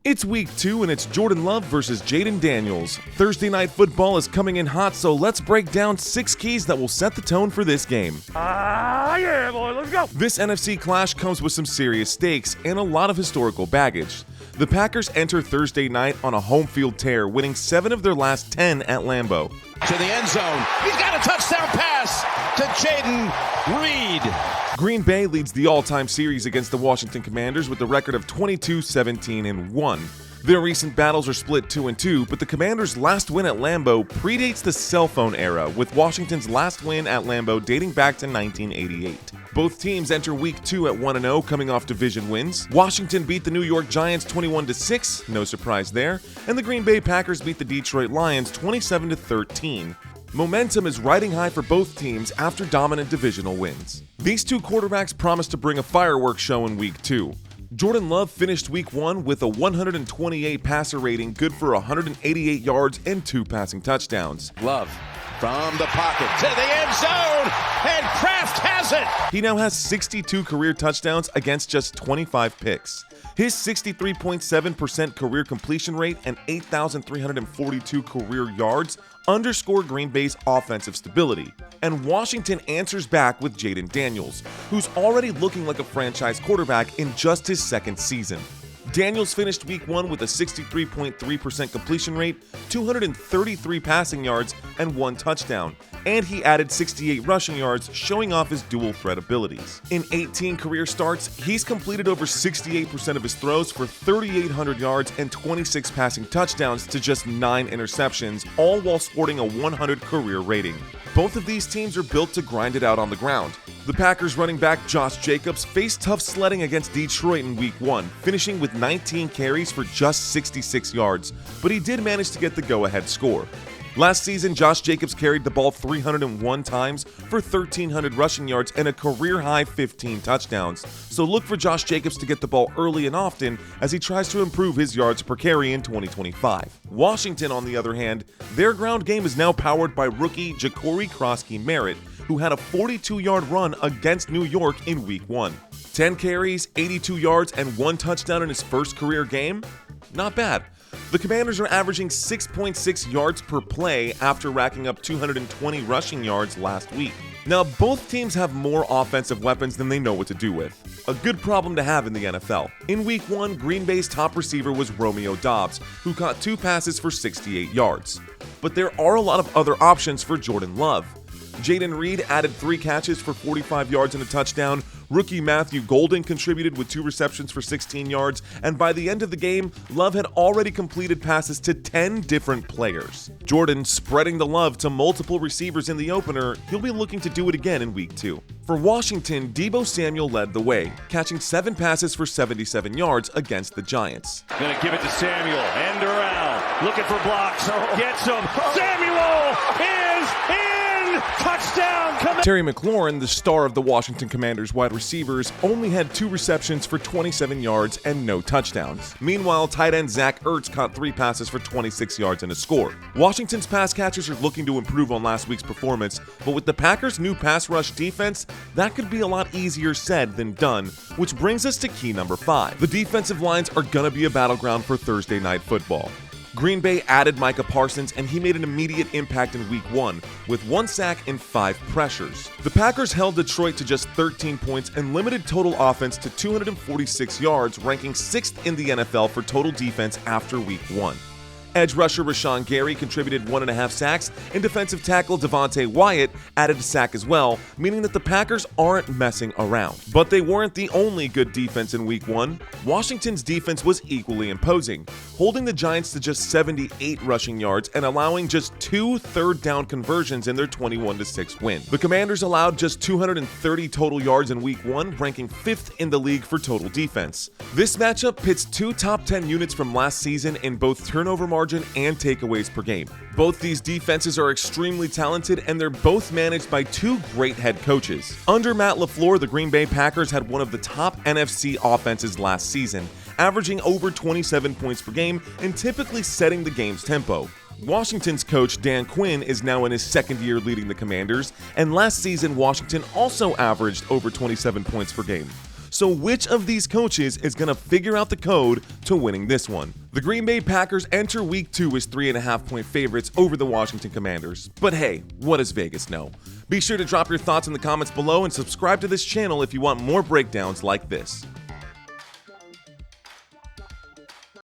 It's week 2 and it's Jordan Love versus Jayden Daniels. Thursday night football is coming in hot, so let's break down 6 keys that will set the tone for this game. Yeah, boy, let's go. This NFC clash comes with some serious stakes and a lot of historical baggage. The Packers enter Thursday night on a home field tear, winning 7 of their last 10 at Lambeau. To the end zone. He's got a touchdown pass to Jayden Reed. Green Bay leads the all-time series against the Washington Commanders with a record of 22-17-1. Their recent battles are split 2-2, but the Commanders' last win at Lambeau predates the cell phone era, with Washington's last win at Lambeau dating back to 1988. Both teams enter week 2 at 1-0, coming off division wins. Washington beat the New York Giants 21-6, no surprise there, and the Green Bay Packers beat the Detroit Lions 27-13. Momentum is riding high for both teams after dominant divisional wins. These two quarterbacks promise to bring a fireworks show in week 2. Jordan Love finished week 1 with a 128 passer rating, good for 188 yards and 2 passing touchdowns. Love from the pocket to the end zone, and Kraft has it! He now has 62 career touchdowns against just 25 picks. His 63.7% career completion rate and 8,342 career yards underscore Green Bay's offensive stability. And Washington answers back with Jayden Daniels, who's already looking like a franchise quarterback in just his second season. Daniels finished week 1 with a 63.3% completion rate, 233 passing yards, and 1 touchdown, and he added 68 rushing yards, showing off his dual threat abilities. In 18 career starts, he's completed over 68% of his throws for 3,800 yards and 26 passing touchdowns to just 9 interceptions, all while sporting a 100 career rating. Both of these teams are built to grind it out on the ground. The Packers running back Josh Jacobs faced tough sledding against Detroit in week 1, finishing with 19 carries for just 66 yards, but he did manage to get the go-ahead score. Last season, Josh Jacobs carried the ball 301 times for 1,300 rushing yards and a career-high 15 touchdowns, so look for Josh Jacobs to get the ball early and often as he tries to improve his yards per carry in 2025. Washington, on the other hand, their ground game is now powered by rookie Jacory Krosky-Merritt, who had a 42-yard run against New York in week 1. 10 carries, 82 yards, and 1 touchdown in his first career game? Not bad. The Commanders are averaging 6.6 yards per play after racking up 220 rushing yards last week. Now, both teams have more offensive weapons than they know what to do with. A good problem to have in the NFL. In week 1, Green Bay's top receiver was Romeo Doubs, who caught 2 passes for 68 yards. But there are a lot of other options for Jordan Love. Jayden Reed added 3 catches for 45 yards and a touchdown. Rookie Matthew Golden contributed with 2 receptions for 16 yards, and by the end of the game, Love had already completed passes to 10 different players. Jordan spreading the love to multiple receivers in the opener, he'll be looking to do it again in week 2. For Washington, Deebo Samuel led the way, catching 7 passes for 77 yards against the Giants. Gonna give it to Samuel, end around, looking for blocks, gets him, Samuel is in! Touchdown! Terry McLaurin, the star of the Washington Commanders wide receivers, only had 2 receptions for 27 yards and no touchdowns. Meanwhile, tight end Zach Ertz caught 3 passes for 26 yards and a score. Washington's pass catchers are looking to improve on last week's performance, but with the Packers' new pass rush defense, that could be a lot easier said than done, which brings us to key number 5. The defensive lines are gonna be a battleground for Thursday night football. Green Bay added Micah Parsons, and he made an immediate impact in week 1 with 1 sack and 5 pressures. The Packers held Detroit to just 13 points and limited total offense to 246 yards, ranking 6th in the NFL for total defense after week 1. Edge rusher Rashawn Gary contributed 1.5 sacks, and defensive tackle Devontae Wyatt added a sack as well, meaning that the Packers aren't messing around. But they weren't the only good defense in week 1. Washington's defense was equally imposing, holding the Giants to just 78 rushing yards and allowing just 2 third-down conversions in their 21-6 win. The Commanders allowed just 230 total yards in week 1, ranking 5th in the league for total defense. This matchup pits 2 top 10 units from last season in both turnover margin and takeaways per game. Both these defenses are extremely talented, and they're both managed by 2 great head coaches. Under Matt LaFleur, the Green Bay Packers had one of the top NFC offenses last season, averaging over 27 points per game and typically setting the game's tempo. Washington's coach Dan Quinn is now in his 2nd year leading the Commanders, and last season Washington also averaged over 27 points per game. So which of these coaches is going to figure out the code to winning this one? The Green Bay Packers enter Week 2 as 3.5-point favorites over the Washington Commanders. But hey, what does Vegas know? Be sure to drop your thoughts in the comments below and subscribe to this channel if you want more breakdowns like this.